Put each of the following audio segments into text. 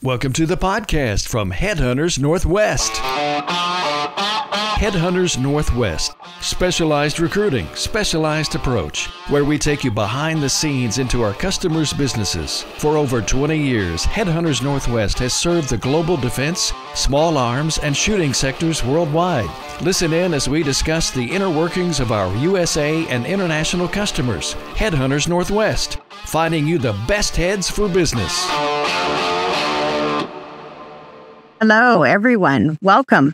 Welcome to the podcast from Headhunters Northwest. Headhunters Northwest, specialized recruiting, specialized approach, where we take you behind the scenes into our customers' businesses. For over 20 years, Headhunters Northwest has served the global defense, small arms, and shooting sectors worldwide. Listen in as we discuss the inner workings of our USA and international customers. Headhunters Northwest, finding you the best heads for business. Hello, everyone. Welcome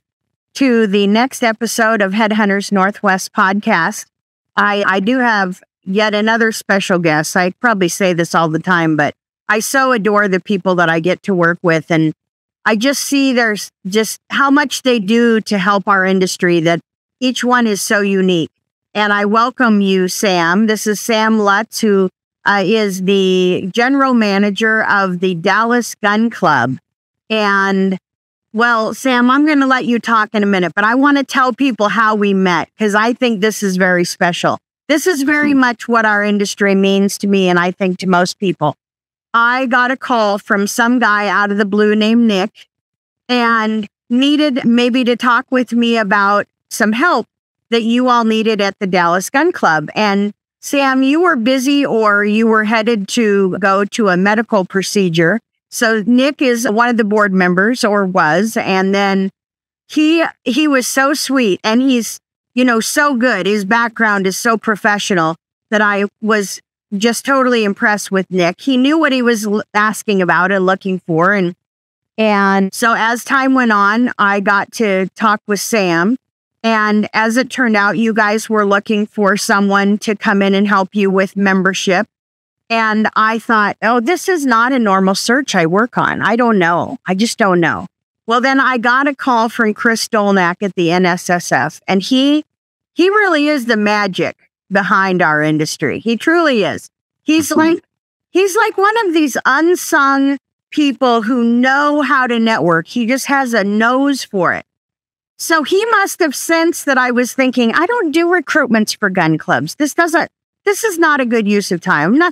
to the next episode of Headhunters Northwest podcast. I do have yet another special guest. I probably say this all the time, but I so adore the people that I get to work with. And I just see there's just how much they do to help our industry, that each one is so unique. And I welcome you, Sam. This is Sam Lutz, who is the general manager of the Dallas Gun Club. And well, Sam, I'm going to let you talk in a minute, but I want to tell people how we met, because I think this is very special. This is very much what our industry means to me, and I think to most people. I got a call from some guy out of the blue named Nick and needed maybe to talk with me about some help that you all needed at the Dallas Gun Club. And Sam, you were busy or you were headed to go to a medical procedure. So Nick is one of the board members, or was, and then he was so sweet, and he's, so good. His background is so professional that I was just totally impressed with Nick. He knew what he was asking about and looking for. And so as time went on, I got to talk with Sam. And as it turned out, you guys were looking for someone to come in and help you with membership. And I thought, oh, this is not a normal search I work on. I don't know. I just don't know. Well, then I got a call from Chris Dolnack at the NSSF, and he really is the magic behind our industry. He truly is. He's like one of these unsung people who know how to network. He just has a nose for it. So he must have sensed that I was thinking, I don't do recruitments for gun clubs. This is not a good use of time. I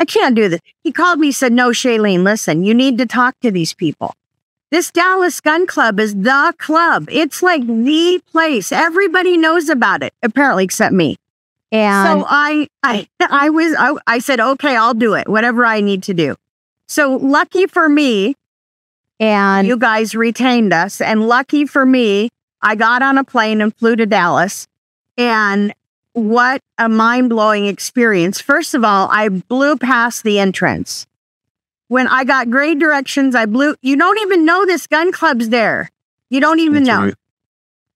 can't do this. He called me, said, no, Shailene, listen, you need to talk to these people. This Dallas Gun Club is the club. It's like the place. Everybody knows about it, apparently, except me. And so I said, okay, I'll do it, whatever I need to do. So lucky for me, and you guys retained us, and lucky for me, I got on a plane and flew to Dallas, and what a mind-blowing experience. First of all, I blew past the entrance. When I got great directions, you don't even know this gun club's there. You don't even know. Right.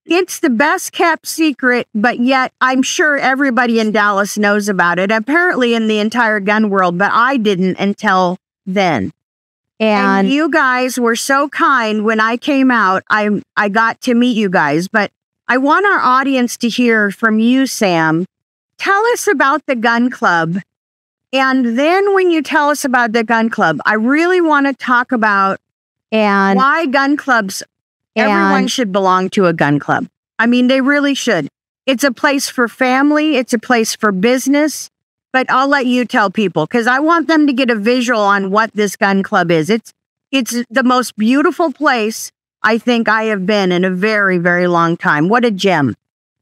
It's the best kept secret, but yet I'm sure everybody in Dallas knows about it, apparently in the entire gun world, but I didn't until then. And you guys were so kind when I came out. I got to meet you guys, but I want our audience to hear from you, Sam. Tell us about the gun club. And then when you tell us about the gun club, I really want to talk about why gun clubs, everyone should belong to a gun club. I mean, they really should. It's a place for family. It's a place for business. But I'll let you tell people, because I want them to get a visual on what this gun club is. It's the most beautiful place I think I have been in a very, very long time. What a gem.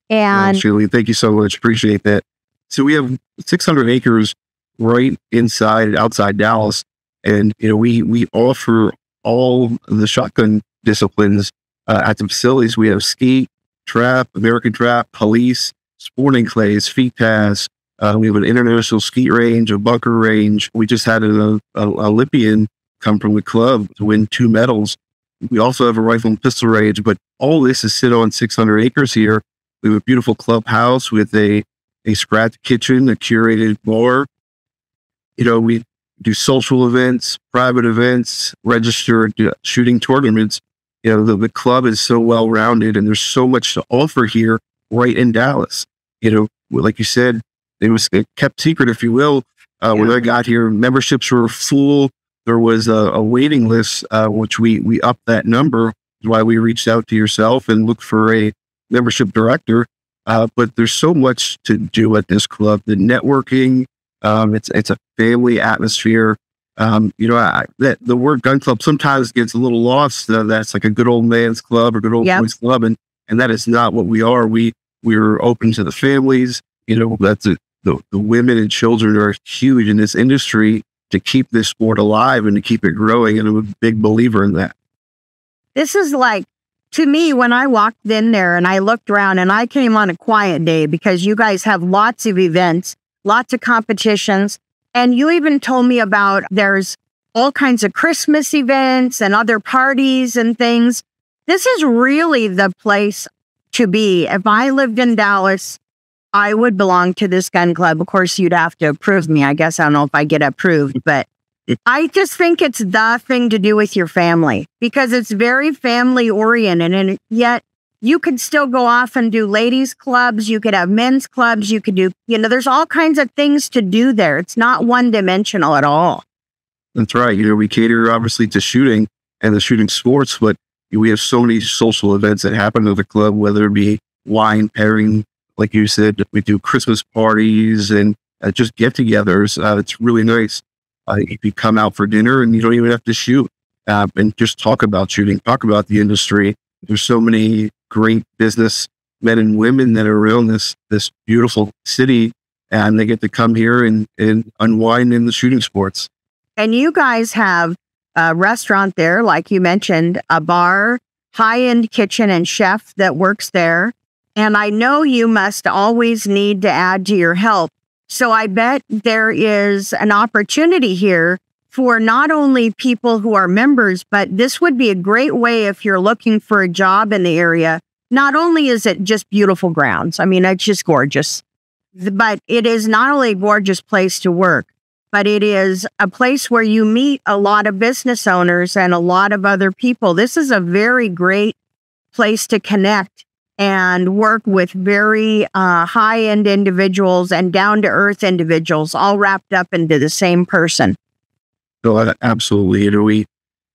And Shirley, thank you so much. Appreciate that. So we have 600 acres right outside Dallas. And, we offer all the shotgun disciplines at the facilities. We have skeet, trap, American trap, police, sporting clays, feet pass. We have an international skeet range, a bunker range. We just had an Olympian come from the club to win 2 medals. We also have a rifle and pistol range, but all this is sit on 600 acres here. We have a beautiful clubhouse with a scratch kitchen, a curated bar. We do social events, private events, registered shooting tournaments. The club is so well-rounded, and there's so much to offer here right in Dallas. Like you said, it was a kept secret, if you will. When I got here, memberships were full. There was a waiting list, which we upped that number. That's why we reached out to yourself and looked for a membership director. But there's so much to do at this club. The networking, it's a family atmosphere. That the word gun club sometimes gets a little lost. That's like a good old man's club or good old boys club, and that is not what we are. We're open to the families. That's it. The women and children are huge in this industry to keep this sport alive and to keep it growing. And I'm a big believer in that. This is like, to me, when I walked in there and I looked around, and I came on a quiet day because you guys have lots of events, lots of competitions. And you even told me about there's all kinds of Christmas events and other parties and things. This is really the place to be. If I lived in Dallas, I would belong to this gun club. Of course, you'd have to approve me. I guess I don't know if I get approved, but I just think it's the thing to do with your family because it's very family oriented. And yet you could still go off and do ladies clubs. You could have men's clubs. You could do, there's all kinds of things to do there. It's not one dimensional at all. That's right. We cater obviously to shooting and the shooting sports, but we have so many social events that happen at the club, whether it be wine pairing, like you said, we do Christmas parties and just get-togethers. It's really nice. If you come out for dinner and you don't even have to shoot and just talk about shooting, talk about the industry. There's so many great business men and women that are around this beautiful city, and they get to come here and unwind in the shooting sports. And you guys have a restaurant there, like you mentioned, a bar, high-end kitchen and chef that works there. And I know you must always need to add to your help. So I bet there is an opportunity here for not only people who are members, but this would be a great way if you're looking for a job in the area. Not only is it just beautiful grounds, I mean, it's just gorgeous, but it is not only a gorgeous place to work, but it is a place where you meet a lot of business owners and a lot of other people. This is a very great place to connect and work with very high-end individuals and down-to-earth individuals, all wrapped up into the same person. So absolutely.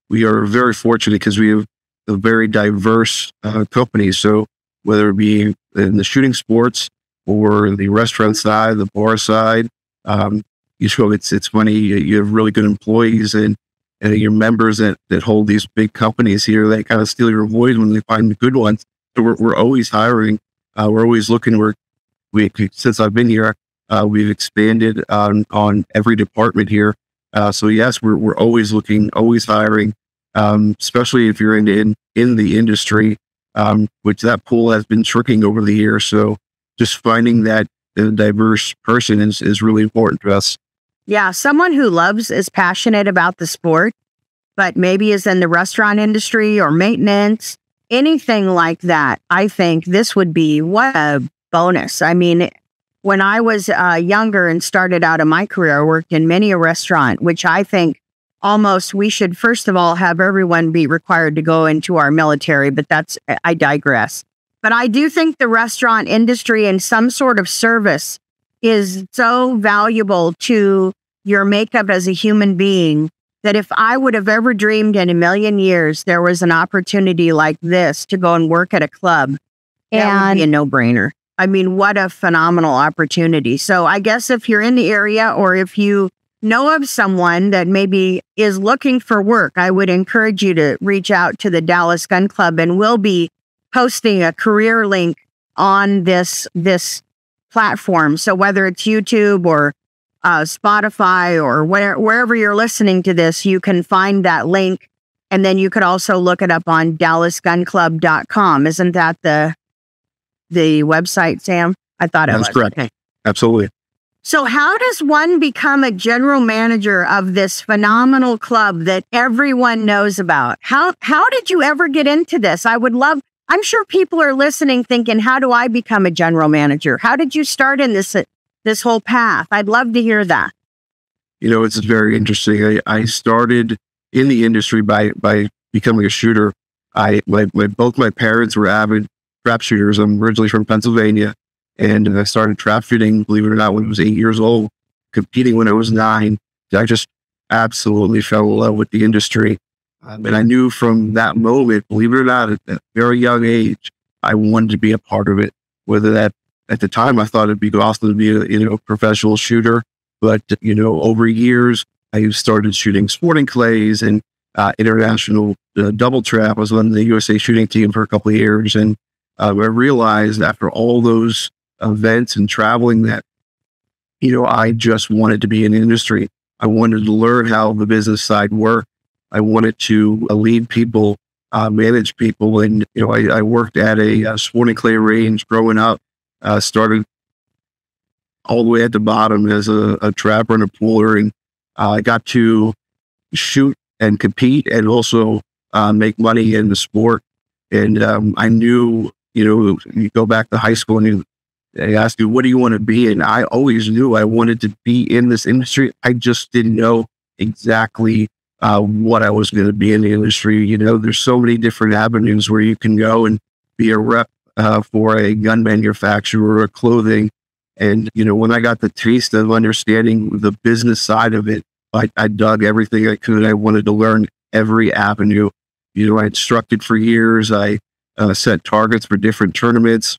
We are very fortunate because we have a very diverse company. So whether it be in the shooting sports or the restaurant side, the bar side, it's funny. You have really good employees and your members that hold these big companies here. They kind of steal your voice when they find the good ones. So we're always hiring. We're always looking. Since I've been here, we've expanded on every department here. So yes, we're always looking, always hiring, especially if you're in the industry, which that pool has been shrinking over the years. So just finding that diverse person is really important to us. Yeah, someone who is passionate about the sport, but maybe is in the restaurant industry or maintenance, anything like that. I think this would be what a bonus. I mean, when I was younger and started out in my career, I worked in many a restaurant, which I think almost we should, first of all, have everyone be required to go into our military, but I digress. But I do think the restaurant industry and some sort of service is so valuable to your makeup as a human being that if I would have ever dreamed in a million years there was an opportunity like this to go and work at a club, that would be a no-brainer. I mean, what a phenomenal opportunity. So I guess if you're in the area or if you know of someone that maybe is looking for work, I would encourage you to reach out to the Dallas Gun Club, and we'll be posting a career link on this platform. So whether it's YouTube or Spotify or wherever you're listening to this, you can find that link. And then you could also look it up on dallasgunclub.com. Isn't that the website, Sam? I thought it was. That's correct. Okay. Absolutely. So how does one become a general manager of this phenomenal club that everyone knows about? How did you ever get into this? I'm sure people are listening thinking, how do I become a general manager? How did you start in this whole path? I'd love to hear that. It's very interesting. I started in the industry by becoming a shooter. Both my parents were avid trap shooters. I'm originally from Pennsylvania, and I started trap shooting, believe it or not, when I was 8 years old, competing when I was 9. I just absolutely fell in love with the industry. And I knew from that moment, believe it or not, at that very young age, I wanted to be a part of it. Whether that, at the time, I thought it'd be awesome to be a professional shooter. But, over years, I started shooting sporting clays and international double trap. I was on the USA shooting team for a couple of years. And I realized after all those events and traveling that, I just wanted to be in the industry. I wanted to learn how the business side worked. I wanted to lead people, manage people. And, I worked at a sporting clay range growing up, started all the way at the bottom as a trapper and a pooler. And I got to shoot and compete and also make money in the sport. And I knew, you go back to high school and they ask you, what do you want to be? And I always knew I wanted to be in this industry. I just didn't know exactly what I was going to be in the industry. There's so many different avenues where you can go and be a rep for a gun manufacturer or clothing. And, when I got the taste of understanding the business side of it, I dug everything I could. I wanted to learn every avenue. I instructed for years. I set targets for different tournaments.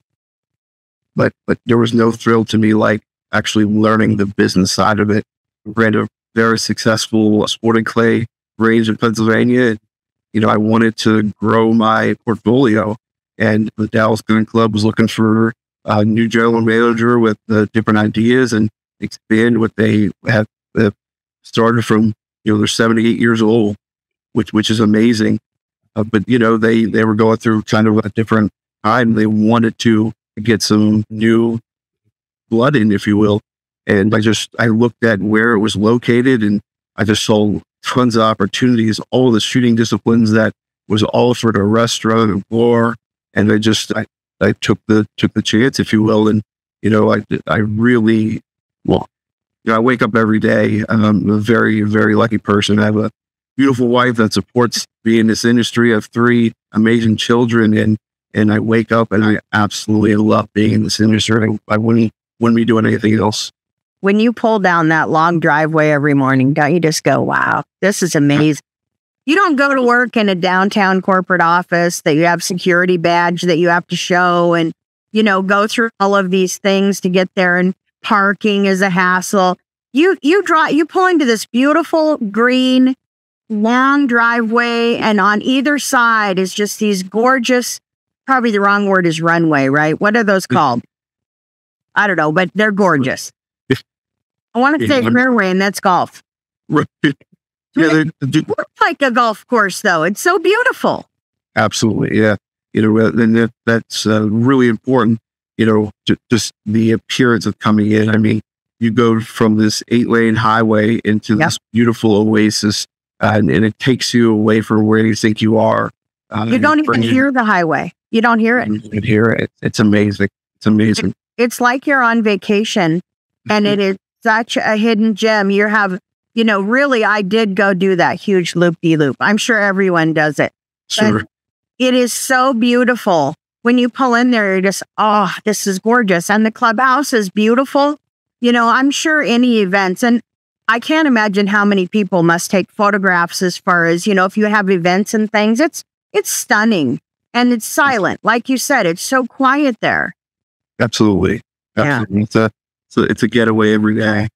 But there was no thrill to me like actually learning the business side of it. Ran a very successful sporting clay range in Pennsylvania. I wanted to grow my portfolio, and the Dallas Gun Club was looking for a new general manager with different ideas and expand what they have started from. They're 78 years old, which is amazing. But they were going through kind of a different time. They wanted to get some new blood in, if you will. And I looked at where it was located, and I just saw tons of opportunities, all the shooting disciplines that was offered a restaurant and bar. And I took the chance, if you will. And, I really, I wake up every day. I'm a very, very lucky person. I have a beautiful wife that supports me in this industry. I have 3 amazing children, and I wake up and I absolutely love being in this industry. I wouldn't be doing anything else. When you pull down that long driveway every morning, don't you just go, wow, this is amazing? You don't go to work in a downtown corporate office that you have security badge that you have to show and, go through all of these things to get there, and parking is a hassle. You pull into this beautiful green long driveway, and on either side is just these gorgeous, probably the wrong word is runway, right? What are those called? I don't know, but they're gorgeous. I want to say fairway, and that's golf. Right. Yeah, it looks like a golf course, though. It's so beautiful. Absolutely, yeah. And that's really important. Just the appearance of coming in. I mean, you go from this 8-lane highway into this beautiful oasis, and it takes you away from where you think you are. You don't even hear the highway. You don't hear it. You can hear it. It's amazing. It's amazing. It's like you're on vacation, and it is such a hidden gem. You have, really, I did go do that huge loop-de-loop. I'm sure everyone does it. Sure. But it is so beautiful. When you pull in there, you're just, oh, this is gorgeous. And the clubhouse is beautiful. I'm sure any events, and I can't imagine how many people must take photographs as far as, if you have events and things, it's stunning, and it's silent. Like you said, it's so quiet there. Absolutely. Yeah. It's a getaway every day.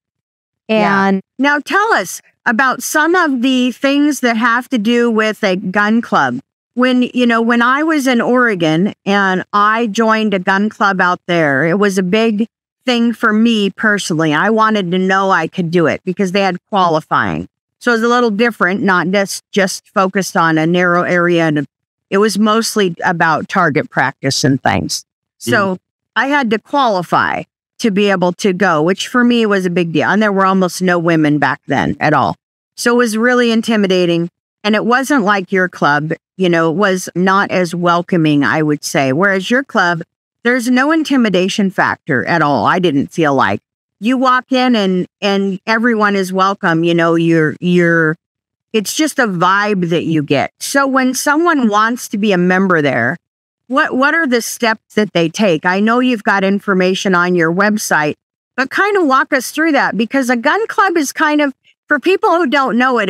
And now tell us about some of the things that have to do with a gun club. When I was in Oregon and I joined a gun club out there, it was a big thing for me personally. I wanted to know I could do it because they had qualifying. So it was a little different, not just focused on a narrow area. And it was mostly about target practice and things. So I had to qualify to be able to go, which for me was a big deal. And there were almost no women back then at all. So it was really intimidating. And it wasn't like your club, it was not as welcoming, I would say. Whereas your club, there's no intimidation factor at all. I didn't feel like you walk in and everyone is welcome. It's just a vibe that you get. So when someone wants to be a member there, what are the steps that they take? I know you've got information on your website, but kind of walk us through that, because a gun club is kind of, for people who don't know it,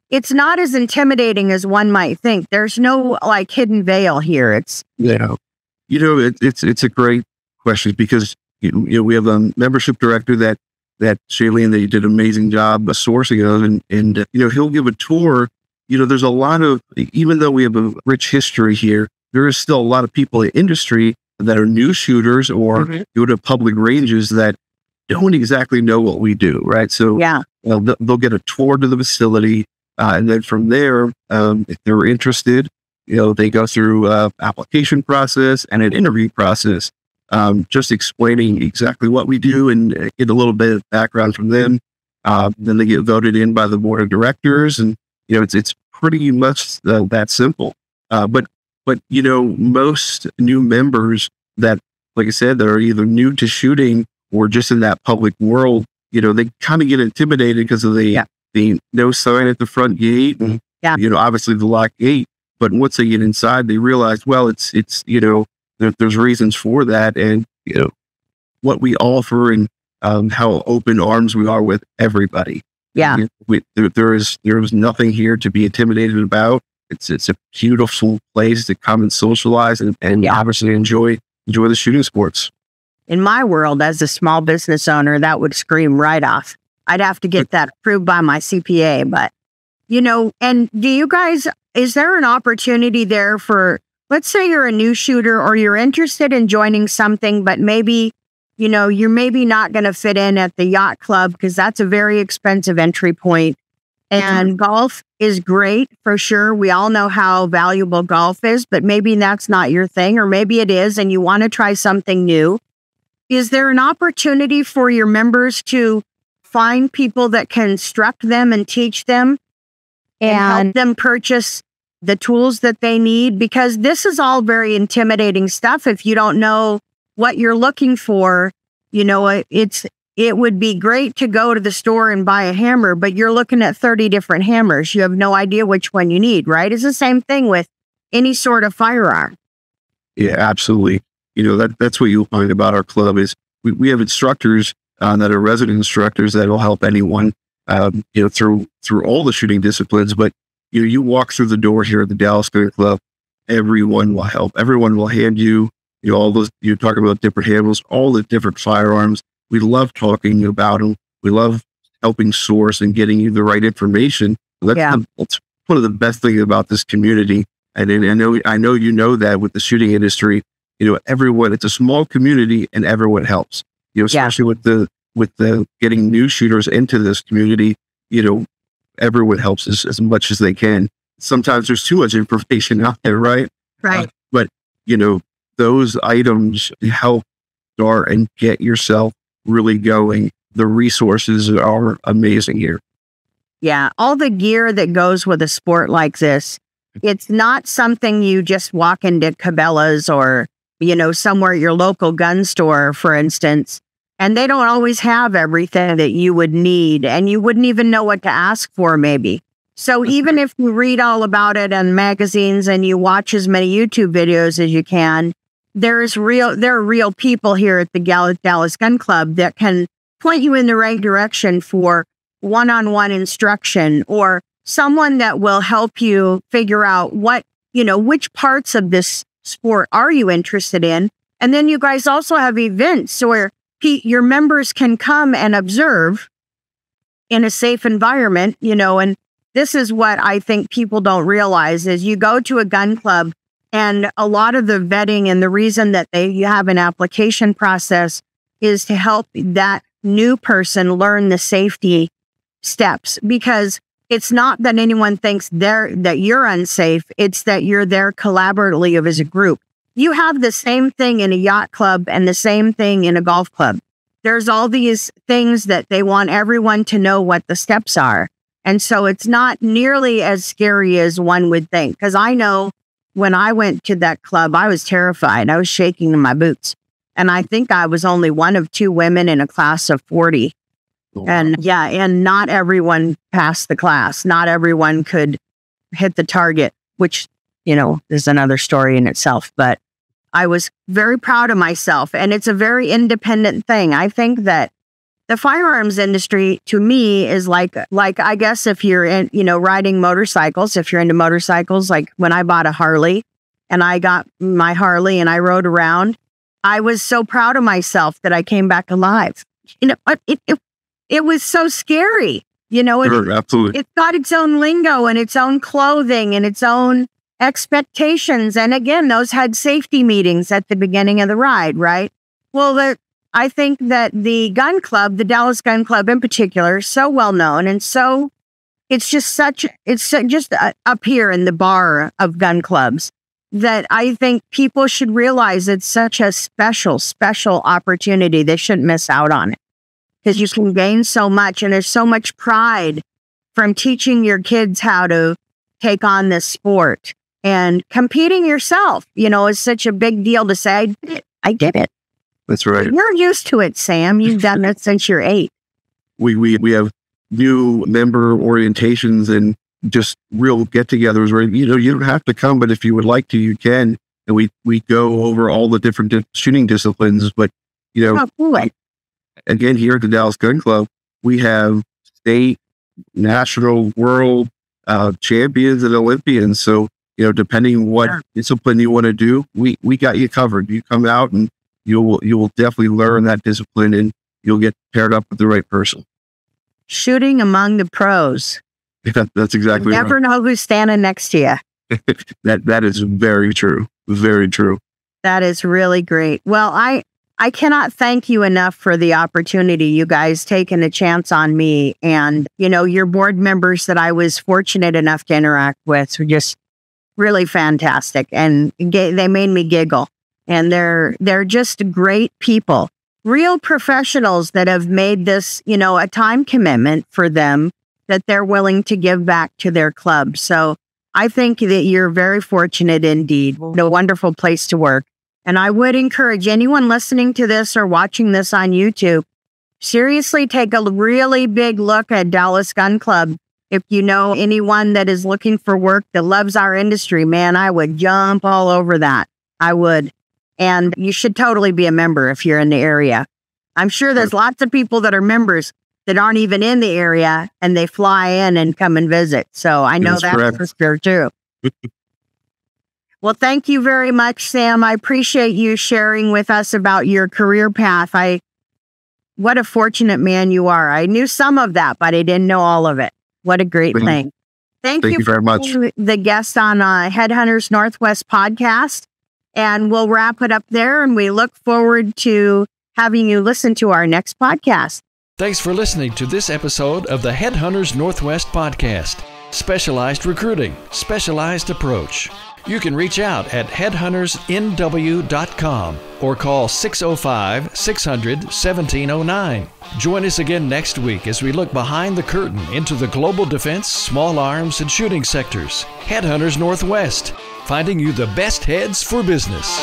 it's not as intimidating as one might think. There's no hidden veil here. It's a great question, because we have a membership director that that Shailene, that you did an amazing job of sourcing of, and he'll give a tour. There's a lot of, even though we have a rich history here, there is still a lot of people in the industry that are new shooters or go to public ranges that don't exactly know what we do, right? So they'll get a tour to the facility, and then from there, if they're interested, they go through application process and an interview process, just explaining exactly what we do and get a little bit of background from them. Then they get voted in by the board of directors, and it's pretty much that simple. But most new members that, like I said, that are either new to shooting or just in that public world, they kind of get intimidated because of the no sign at the front gate, and obviously the locked gate. But once they get inside, they realize, well, it's there's reasons for that, and what we offer, and how open arms we are with everybody. Yeah, there is nothing here to be intimidated about. It's a beautiful place to come and socialize and obviously enjoy the shooting sports. In my world, as a small business owner, that would scream right off. I'd have to get that approved by my CPA, but and do you guys, is there an opportunity there for, let's say you're a new shooter or you're interested in joining something, but maybe, you're maybe not going to fit in at the yacht club because that's a very expensive entry point. And golf is great for sure. We all know how valuable golf is, but maybe that's not your thing, or maybe it is, and you want to try something new. Is there an opportunity for your members to find people that can instruct them and teach them and help them purchase the tools that they need? Because this is all very intimidating stuff. If you don't know what you're looking for, it would be great to go to the store and buy a hammer, but you're looking at 30 different hammers. You have no idea which one you need, right? It's the same thing with any sort of firearm. Yeah, absolutely. That's what you'll find about our club is we have instructors that are resident instructors that will help anyone, through all the shooting disciplines. But you walk through the door here at the Dallas Gun Club, everyone will help. Everyone will hand you, all those, you talk about different handles, all the different firearms. We love talking about them. We love helping source and getting you the right information. That's one of the best things about this community. And I know that with the shooting industry, everyone, it's a small community and everyone helps. Especially with the getting new shooters into this community, everyone helps as much as they can. Sometimes there's too much information out there, right? Right. But those items help start and get yourself really going. The resources are amazing here. Yeah, all the gear that goes with a sport like this, it's not something you just walk into Cabela's or, somewhere at your local gun store, for instance, and they don't always have everything that you would need, and you wouldn't even know what to ask for maybe. So even if you read all about it in magazines and you watch as many YouTube videos as you can, there are real people here at the Dallas Gun Club that can point you in the right direction for one-on-one instruction, or someone that will help you figure out which parts of this sport are you interested in. And then you guys also have events where your members can come and observe in a safe environment, and this is what I think people don't realize is you go to a gun club, and a lot of the vetting and the reason that you have an application process is to help that new person learn the safety steps, because it's not that anyone thinks that you're unsafe. It's that you're there collaboratively as a group. You have the same thing in a yacht club and the same thing in a golf club. There's all these things that they want everyone to know what the steps are. And so it's not nearly as scary as one would think. Because I know when I went to that club, I was terrified. I was shaking in my boots. And I think I was only one of 2 women in a class of 40. Oh, wow. And not everyone passed the class. Not everyone could hit the target, which, is another story in itself. But I was very proud of myself. And it's a very independent thing. I think that the firearms industry, to me, is like I guess if you're in, riding motorcycles, if you're into motorcycles, like when I bought a Harley and I got my Harley and I rode around, I was so proud of myself that I came back alive. it was so scary. Sure, absolutely. It's got its own lingo and its own clothing and its own expectations. And again, those had safety meetings at the beginning of the ride, right? Well, I think that the gun club, the Dallas Gun Club in particular, is so well known and it's just up here in the bar of gun clubs that I think people should realize it's such a special, special opportunity. They shouldn't miss out on it because you can gain so much, and there's so much pride from teaching your kids how to take on this sport and competing yourself, is such a big deal to say, I did it. That's right. You're used to it, Sam. You've done it since you're 8. We have new member orientations and just real get-togethers where, you don't have to come, but if you would like to, you can. And we go over all the different shooting disciplines, but, again, here at the Dallas Gun Club, we have state, national, world champions and Olympians. So, depending what discipline you want to do, we got you covered. You come out and you will definitely learn that discipline, and you'll get paired up with the right person. Shooting among the pros. Yeah, that's exactly right. You never know who's standing next to you. That is very true. Very true. That is really great. Well, I cannot thank you enough for the opportunity, you guys taking a chance on me. And, your board members that I was fortunate enough to interact with were just really fantastic. And they made me giggle. And they're just great people, real professionals that have made this, a time commitment for them that they're willing to give back to their club. So I think that you're very fortunate indeed. A wonderful place to work. And I would encourage anyone listening to this or watching this on YouTube, seriously take a really big look at Dallas Gun Club. If you know anyone that is looking for work that loves our industry, man, I would jump all over that. I would. And you should totally be a member if you're in the area. I'm sure there's lots of people that are members that aren't even in the area and they fly in and come and visit. So I know that's for sure too. Well, thank you very much, Sam. I appreciate you sharing with us about your career path. What a fortunate man you are. I knew some of that, but I didn't know all of it. What a great thing. Thank you very much. The guest on Headhunters Northwest podcast. And we'll wrap it up there. And we look forward to having you listen to our next podcast. Thanks for listening to this episode of the Headhunters Northwest podcast. Specialized recruiting, specialized approach. You can reach out at headhuntersnw.com or call 605-600-1709. Join us again next week as we look behind the curtain into the global defense, small arms, and shooting sectors. Headhunters Northwest, finding you the best heads for business.